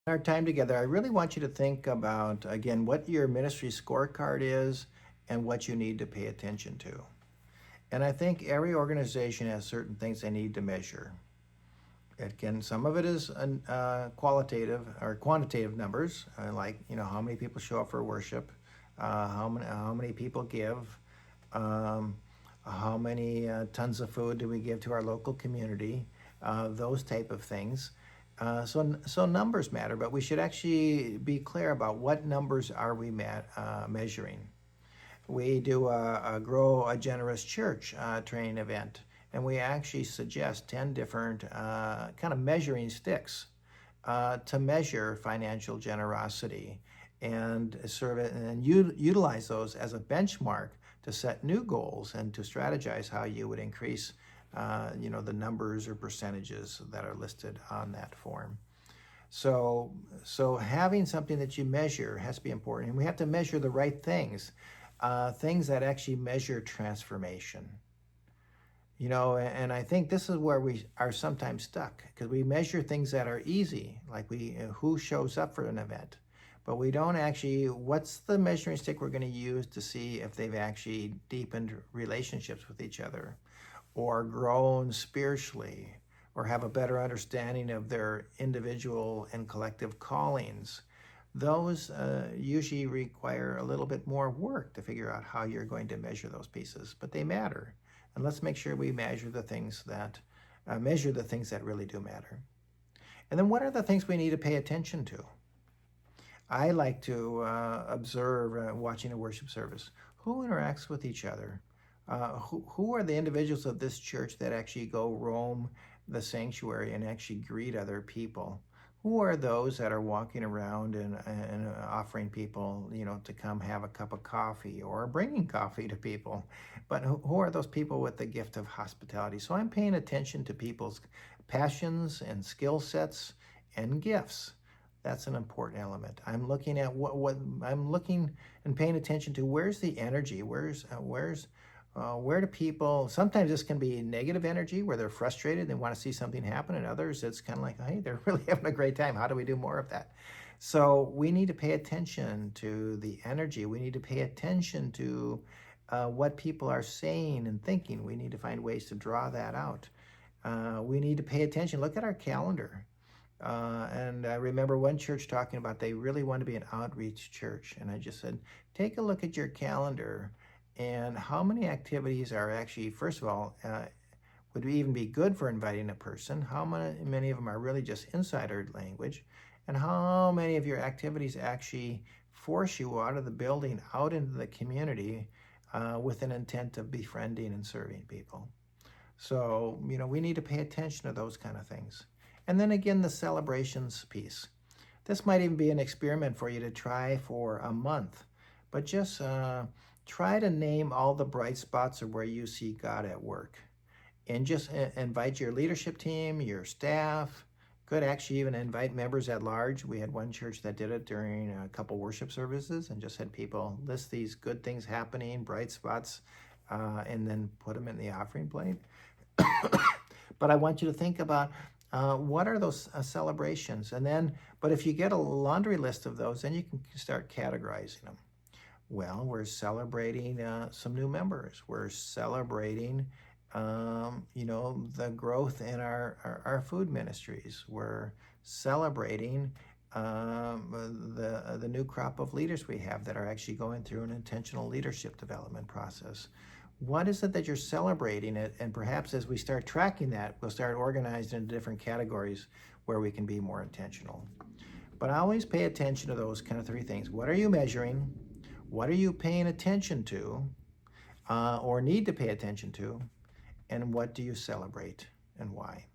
Our time together, I really want you to think about, again, what your ministry scorecard is and what you need to pay attention to. And I think every organization has certain things they need to measure. Some of it is qualitative or quantitative numbers, like how many people show up for worship, how many people give, um, how many tons of food do we give to our local community, those type of things. So numbers matter, but we should actually be clear about what numbers are we measuring. We do a Grow a Generous Church training event, and we actually suggest 10 different kind of measuring sticks to measure financial generosity and utilize those as a benchmark to set new goals and to strategize how you would increase the numbers or percentages that are listed on that form. So having something that you measure has to be important, and we have to measure the right things, things that actually measure transformation. And I think this is where we are sometimes stuck, because we measure things that are easy, like who shows up for an event, but we don't actually, what's the measuring stick we're going to use to see if they've actually deepened relationships with each other, or grown spiritually, or have a better understanding of their individual and collective callings. Those usually require a little bit more work to figure out how you're going to measure those pieces, but they matter. And let's make sure we measure the things that really do matter. And then what are the things we need to pay attention to? I like to observe watching a worship service. Who interacts with each other? Who are the individuals of this church that actually go roam the sanctuary and actually greet other people? Who are those that are walking around and offering people, to come have a cup of coffee or bringing coffee to people? But who are those people with the gift of hospitality? So I'm paying attention to people's passions and skill sets and gifts. That's an important element. I'm looking at what I'm looking and paying attention to. Where's the energy? Where do people, sometimes this can be negative energy where they're frustrated, they want to see something happen, and others it's kind of like, hey, they're really having a great time. How do we do more of that? So we need to pay attention to the energy. We need to pay attention to what people are saying and thinking. We need to find ways to draw that out. We need to pay attention. Look at our calendar. And I remember one church talking about they really want to be an outreach church. And I just said, take a look at your calendar and how many activities are actually, first of all, would even be good for inviting a person? How many of them are really just insider language? And how many of your activities actually force you out of the building, out into the community with an intent of befriending and serving people? So, we need to pay attention to those kind of things. And then again, the celebrations piece. This might even be an experiment for you to try for a month, but just try to name all the bright spots of where you see God at work. And just invite your leadership team, your staff. Could actually even invite members at large. We had one church that did it during a couple worship services and just had people list these good things happening, bright spots, and then put them in the offering plate. But I want you to think about what are those celebrations? But if you get a laundry list of those, then you can start categorizing them. Well, we're celebrating some new members. We're celebrating, the growth in our food ministries. We're celebrating the new crop of leaders we have that are actually going through an intentional leadership development process. What is it that you're celebrating it? And perhaps as we start tracking that, we'll start organizing into different categories where we can be more intentional. But I always pay attention to those kind of three things. What are you measuring? What are you paying attention to or need to pay attention to? And what do you celebrate and why?